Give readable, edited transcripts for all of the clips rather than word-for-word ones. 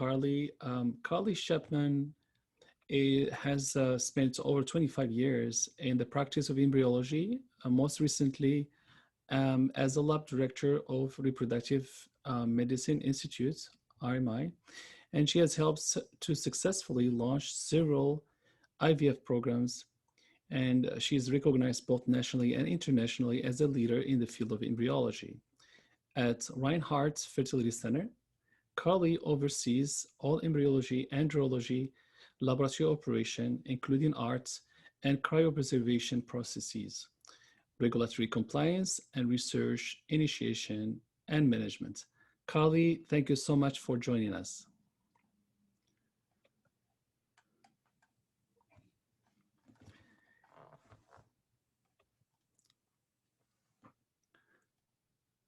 Carli. Carli Chapman has spent over 25 years in the practice of embryology, most recently as a lab director of Reproductive Medicine Institute, RMI, and she has helped to successfully launch several IVF programs, and she is recognized both nationally and internationally as a leader in the field of embryology. At Reinhardt Fertility Center, Carli oversees all embryology, andrology, laboratory operation, including ART and cryopreservation processes, regulatory compliance, and research initiation and management. Carli, thank you so much for joining us.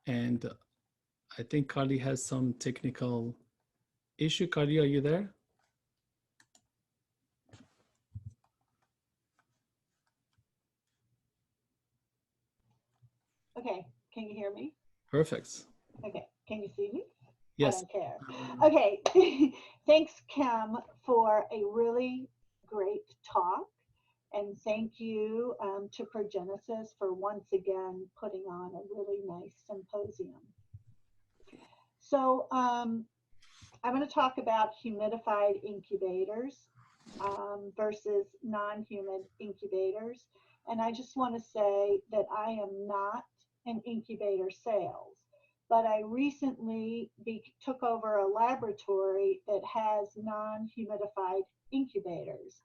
And I think Carli has some technical issue. Carli, are you there? Okay, can you hear me? Perfect. Okay, can you see me? Yes. I don't care. Okay, thanks, Kim, for a really great talk. And thank you to Progenesis for once again putting on a really nice symposium. So I'm going to talk about humidified incubators versus non-humid incubators. And I just want to say that I am not in incubator sales, but I recently took over a laboratory that has non-humidified incubators.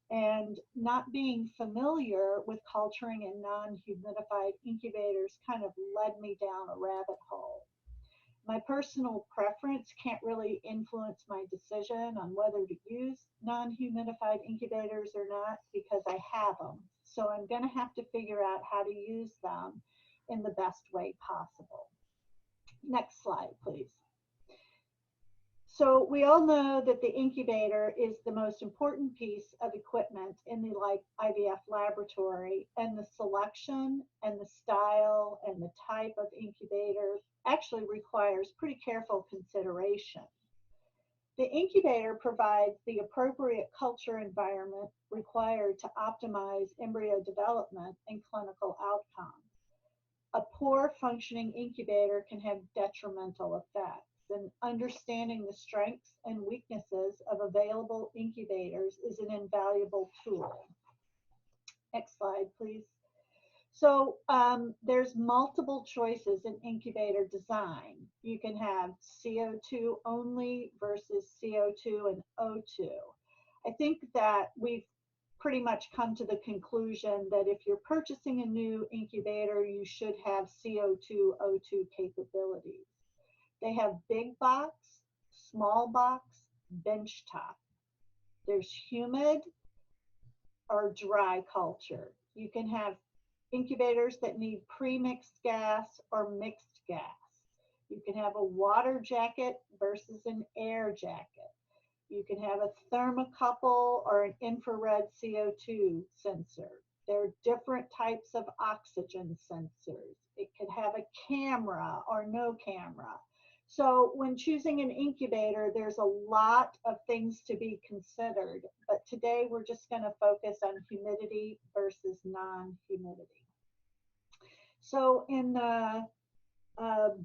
And not being familiar with culturing in non-humidified incubators kind of led me down a rabbit hole. My personal preference can't really influence my decision on whether to use non-humidified incubators or not because I have them. So I'm going to have to figure out how to use them in the best way possible. Next slide, please. So we all know that the incubator is the most important piece of equipment in the IVF laboratory, and the selection and the style and the type of incubator actually requires pretty careful consideration. The incubator provides the appropriate culture environment required to optimize embryo development and clinical outcomes. A poor functioning incubator can have detrimental effects, and understanding the strengths and weaknesses of available incubators is an invaluable tool. Next slide, please. So there's multiple choices in incubator design. You can have CO2 only versus CO2 and O2. I think that we've pretty much come to the conclusion that if you're purchasing a new incubator, you should have CO2, O2 capabilities. They have big box, small box, bench top. There's humid or dry culture. You can have incubators that need pre-mixed gas or mixed gas. You can have a water jacket versus an air jacket. You can have a thermocouple or an infrared CO2 sensor. There are different types of oxygen sensors. It could have a camera or no camera. So when choosing an incubator, there's a lot of things to be considered, but today we're just going to focus on humidity versus non-humidity. So in the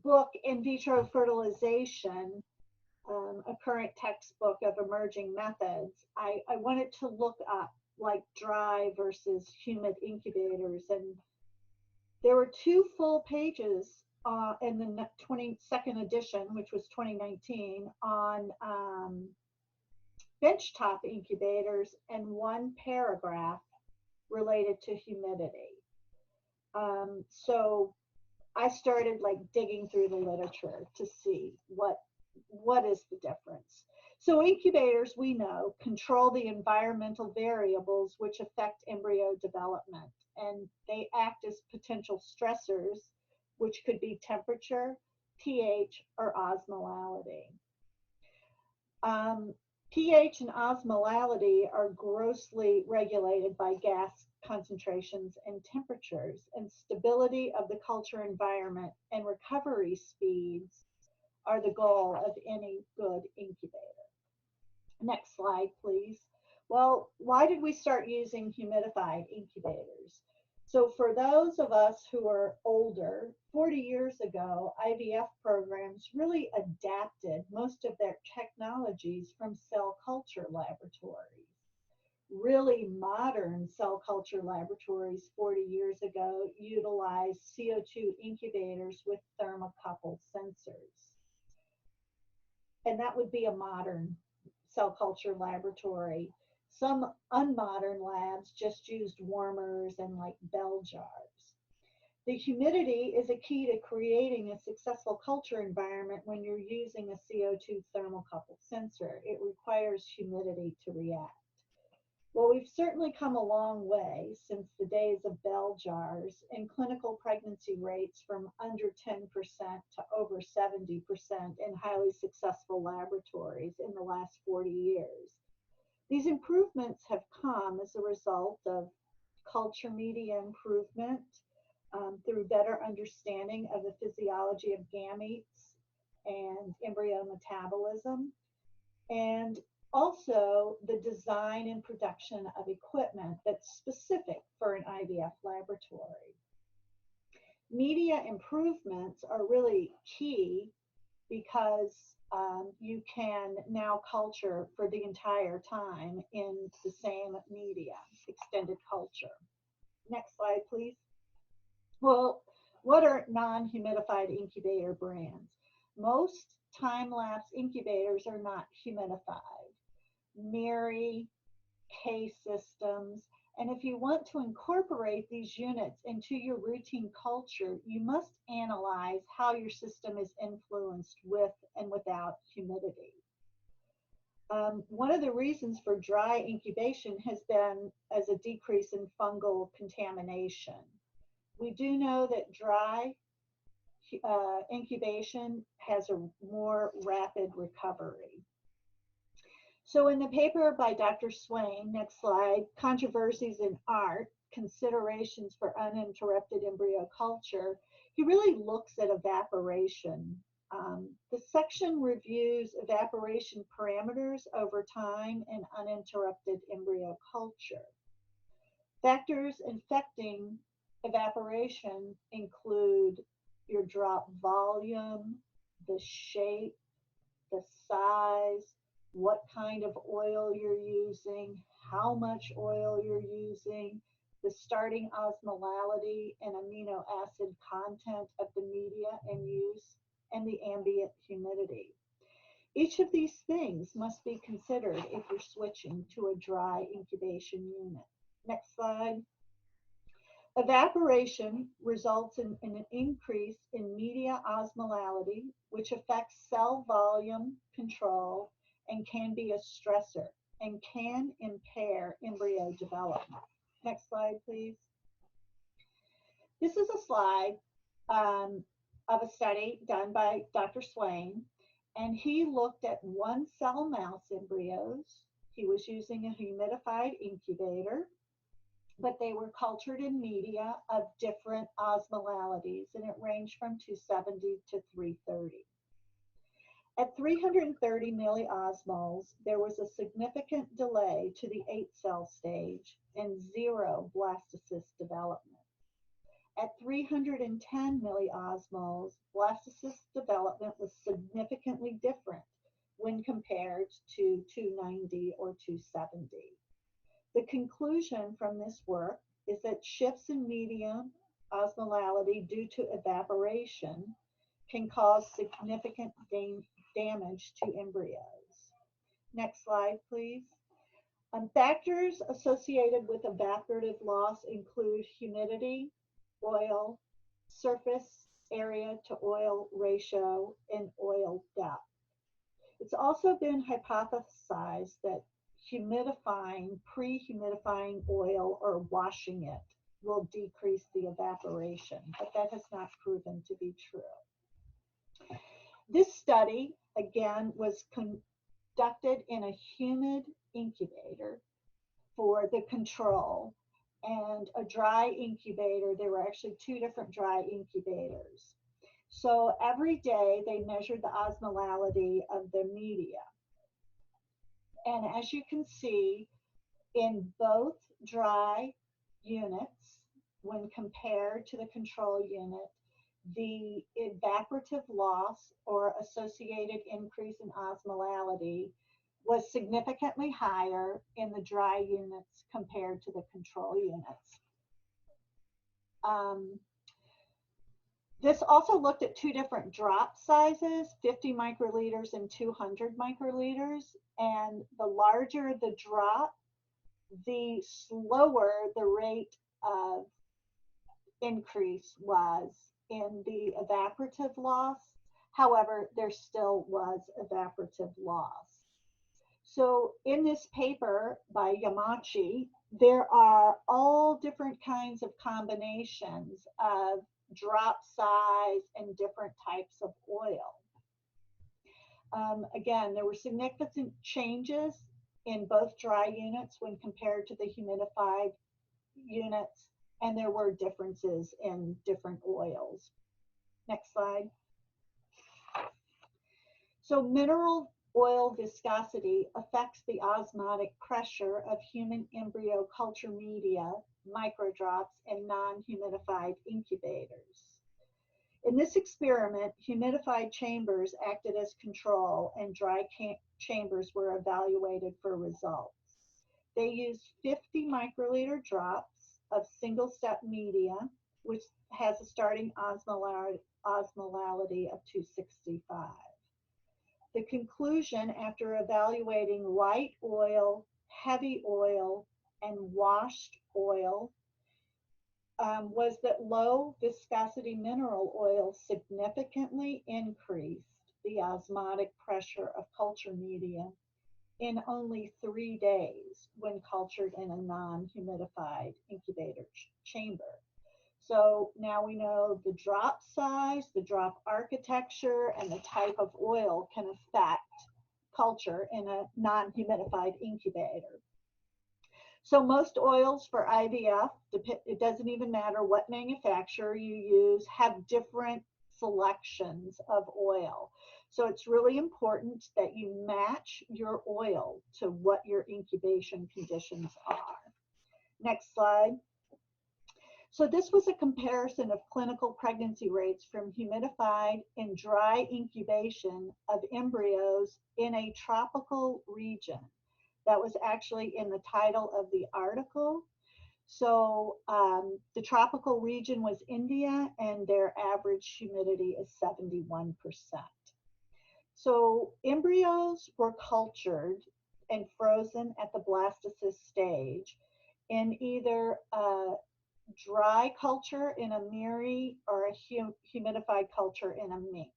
book, In Vitro Fertilization, a current textbook of emerging methods, I wanted to look up like dry versus humid incubators, and there were 2 full pages in the 22nd edition, which was 2019, on benchtop incubators and 1 paragraph related to humidity. So I started like digging through the literature to see what is the difference. So incubators, we know, control the environmental variables which affect embryo development, and they act as potential stressors, which could be temperature, pH, or osmolality. pH and osmolality are grossly regulated by gas concentrations and temperatures, and stability of the culture environment and recovery speeds are the goal of any good incubator. Next slide, please. Well, why did we start using humidified incubators? So for those of us who are older, 40 years ago, IVF programs really adapted most of their technologies from cell culture laboratories. Really modern cell culture laboratories 40 years ago utilized CO2 incubators with thermocouple sensors. And that would be a modern cell culture laboratory. Some unmodern labs just used warmers and like bell jars. The humidity is a key to creating a successful culture environment when you're using a CO2 thermocouple sensor. It requires humidity to react. Well, we've certainly come a long way since the days of bell jars and clinical pregnancy rates from under 10% to over 70% in highly successful laboratories in the last 40 years. These improvements have come as a result of culture media improvement through better understanding of the physiology of gametes and embryo metabolism, and also the design and production of equipment that's specific for an IVF laboratory. Media improvements are really key because you can now culture for the entire time in the same media, extended culture. Next slide, please. Well, what are non-humidified incubator brands? Most time-lapse incubators are not humidified. Miri, K systems, and if you want to incorporate these units into your routine culture, you must analyze how your system is influenced with and without humidity. One of the reasons for dry incubation has been as a decrease in fungal contamination. We do know that dry incubation has a more rapid recovery. So in the paper by Dr. Swain, next slide, Controversies in Art, Considerations for Uninterrupted Embryo Culture, he really looks at evaporation. The section reviews evaporation parameters over time in uninterrupted embryo culture. Factors affecting evaporation include your drop volume, the shape, the size, what kind of oil you're using, how much oil you're using, the starting osmolality and amino acid content of the media in use, and the ambient humidity. Each of these things must be considered if you're switching to a dry incubation unit. Next slide. Evaporation results in an increase in media osmolality, which affects cell volume control and can be a stressor and can impair embryo development. Next slide, please. This is a slide of a study done by Dr. Swain, and he looked at one cell mouse embryos. He was using a humidified incubator, but they were cultured in media of different osmolalities, and it ranged from 270 to 330. At 330 milliosmoles, there was a significant delay to the 8-cell stage and 0 blastocyst development. At 310 milliosmoles, blastocyst development was significantly different when compared to 290 or 270. The conclusion from this work is that shifts in medium osmolality due to evaporation can cause significant damage to embryos. Next slide, please. Factors associated with evaporative loss include humidity, oil, surface area to oil ratio, and oil depth. It's also been hypothesized that humidifying, pre-humidifying oil or washing it will decrease the evaporation, but that has not proven to be true. This study, again, was conducted in a humid incubator for the control and a dry incubator. There were actually 2 different dry incubators. So every day they measured the osmolality of the media. And as you can see, in both dry units, when compared to the control unit, the evaporative loss or associated increase in osmolality was significantly higher in the dry units compared to the control units. This also looked at two different drop sizes, 50 microliters and 200 microliters. And the larger the drop, the slower the rate of increase was in the evaporative loss. However, there still was evaporative loss. So in this paper by Yamachi, there are all different kinds of combinations of drop size and different types of oil. Again, there were significant changes in both dry units when compared to the humidified units, and there were differences in different oils. Next slide. So mineral oil viscosity affects the osmotic pressure of human embryo culture media, microdrops, and non-humidified incubators. In this experiment, humidified chambers acted as control and dry chambers were evaluated for results. They used 50 microliter drops of single-step media, which has a starting osmolality of 265. The conclusion after evaluating light oil, heavy oil, and washed oil was that low viscosity mineral oil significantly increased the osmotic pressure of culture media in only 3 days when cultured in a non-humidified incubator chamber. So now we know the drop size, the drop architecture, and the type of oil can affect culture in a non-humidified incubator. So most oils for IVF, it doesn't even matter what manufacturer you use, have different selections of oil. So it's really important that you match your oil to what your incubation conditions are. Next slide. So this was a comparison of clinical pregnancy rates from humidified and dry incubation of embryos in a tropical region. That was actually in the title of the article. So the tropical region was India, and their average humidity is 71%. So embryos were cultured and frozen at the blastocyst stage in either a dry culture in a miri or a humidified culture in a mink.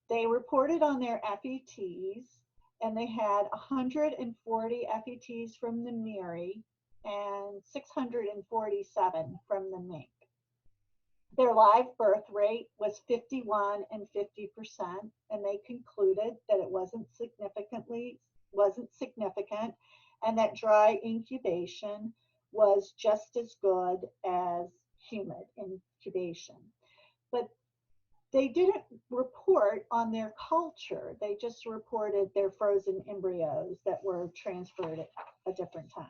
They reported on their FETs, and they had 140 FETs from the miri and 647 from the mink. Their live birth rate was 51 and 50%, and they concluded that it wasn't significant, and that dry incubation was just as good as humid incubation. But they didn't report on their culture. They just reported their frozen embryos that were transferred at a different time.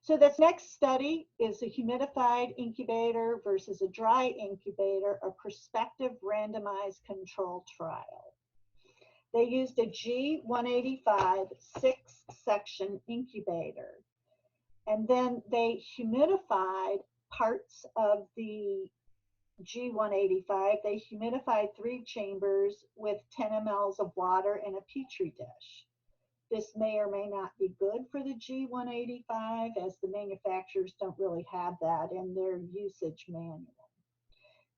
So this next study is a humidified incubator versus a dry incubator, a prospective randomized control trial. They used a G185 6-section incubator, and then they humidified parts of the G185. They humidified 3 chambers with 10 mLs of water in a petri dish. This may or may not be good for the G185, as the manufacturers don't really have that in their usage manual.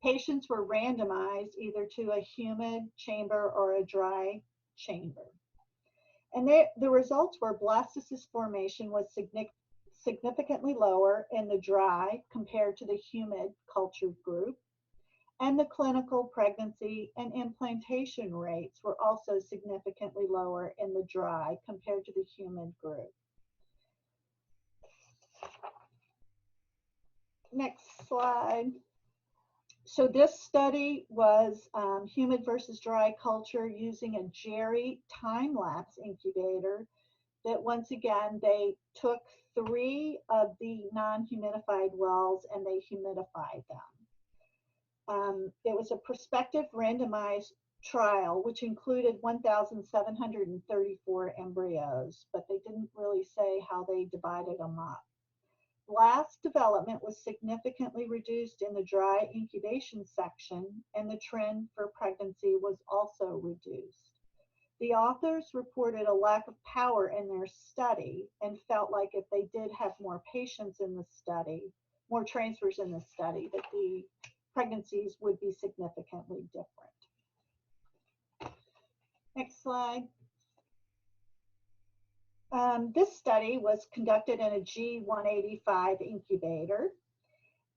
Patients were randomized either to a humid chamber or a dry chamber. And the results were blastocyst formation was significantly lower in the dry compared to the humid culture group. And the clinical pregnancy and implantation rates were also significantly lower in the dry compared to the humid group. Next slide. So this study was humid versus dry culture using a Jerry time-lapse incubator that once again, they took 3 of the non-humidified wells and they humidified them. It was a prospective randomized trial, which included 1,734 embryos, but they didn't really say how they divided them up. Blast development was significantly reduced in the dry incubation section, and the trend for pregnancy was also reduced. The authors reported a lack of power in their study and felt like if they did have more patients in the study, more transfers in the study, that the pregnancies would be significantly different. Next slide. This study was conducted in a G185 incubator,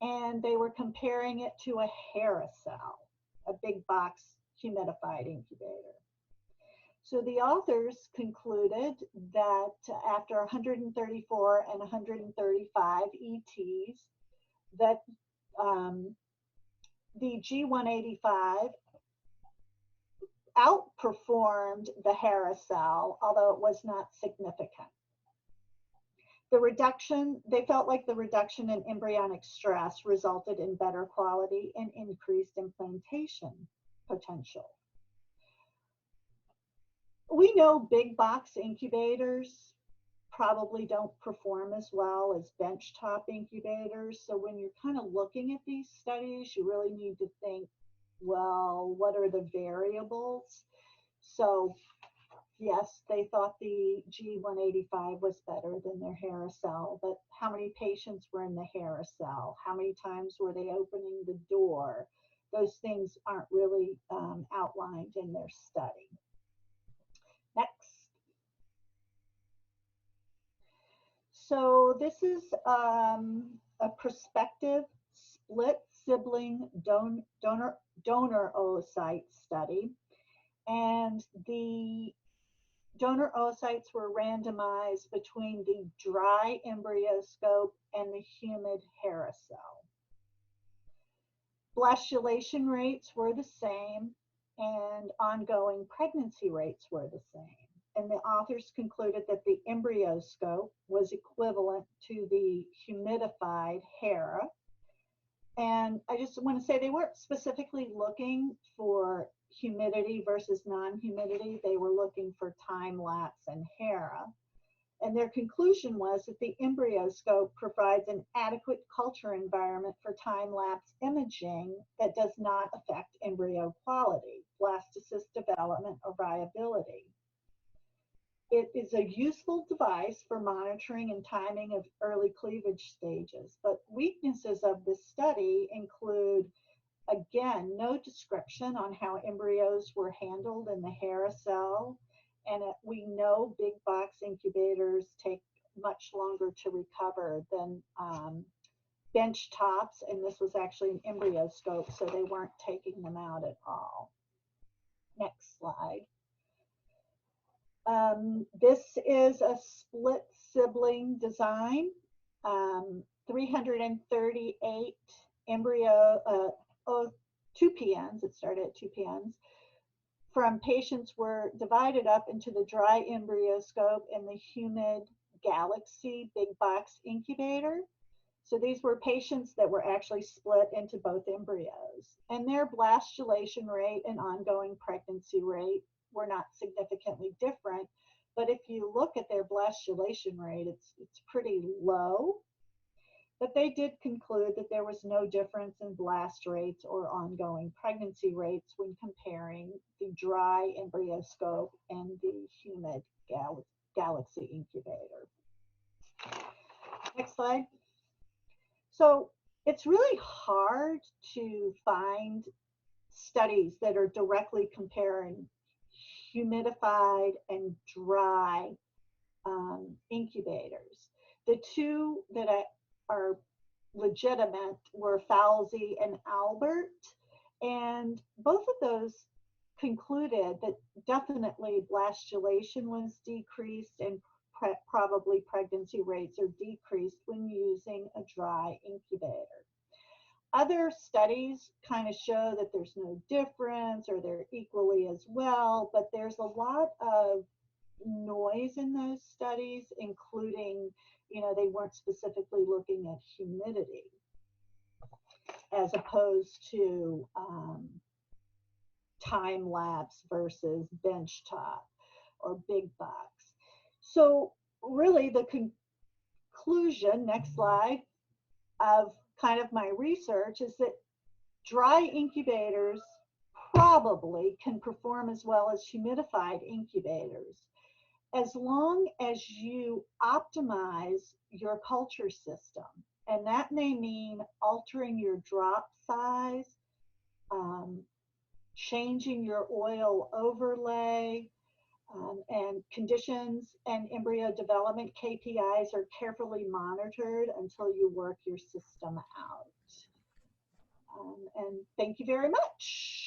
and they were comparing it to a Harricel, a big box humidified incubator. So the authors concluded that after 134 and 135 ETs, that the G185 outperformed the Harricel, although it was not significant. The reduction, they felt like the reduction in embryonic stress resulted in better quality and increased implantation potential. We know big box incubators probably don't perform as well as benchtop incubators. So when you're kind of looking at these studies, you really need to think, well, what are the variables? So yes, they thought the G185 was better than their Harricel, but how many patients were in the Harricel? How many times were they opening the door? Those things aren't really outlined in their study. Next. So this is a prospective split sibling donor oocyte study, and the donor oocytes were randomized between the dry embryoscope and the humid Harricel. Blastulation rates were the same, and ongoing pregnancy rates were the same. And the authors concluded that the embryoscope was equivalent to the humidified Hera. And I just want to say they weren't specifically looking for humidity versus non-humidity. They were looking for time lapse and Hera. And their conclusion was that the embryoscope provides an adequate culture environment for time-lapse imaging that does not affect embryo quality, blastocyst development, or viability. It is a useful device for monitoring and timing of early cleavage stages, but weaknesses of this study include, again, no description on how embryos were handled in the Harricel. And we know big box incubators take much longer to recover than bench tops, and this was actually an embryoscope, so they weren't taking them out at all. Next slide. This is a split sibling design, 338 embryo, 2 PNs, it started at 2 PNs, from patients were divided up into the dry embryoscope and the humid Galaxy big box incubator. So these were patients that were actually split into both embryos, and their blastulation rate and ongoing pregnancy rate were not significantly different. But if you look at their blastulation rate, it's pretty low. But they did conclude that there was no difference in blast rates or ongoing pregnancy rates when comparing the dry embryoscope and the humid Galaxy incubator. Next slide. So it's really hard to find studies that are directly comparing humidified and dry incubators. The two that are legitimate were Falsey and Albert, and both of those concluded that definitely blastulation was decreased and probably pregnancy rates are decreased when using a dry incubator. Other studies kind of show that there's no difference or they're equally as well, but there's a lot of noise in those studies, including, they weren't specifically looking at humidity as opposed to time lapse versus benchtop or big box. So really the conclusion, next slide, of kind of my research is that dry incubators probably can perform as well as humidified incubators as long as you optimize your culture system. And that may mean altering your drop size, changing your oil overlay, and conditions and embryo development KPIs are carefully monitored until you work your system out. And thank you very much.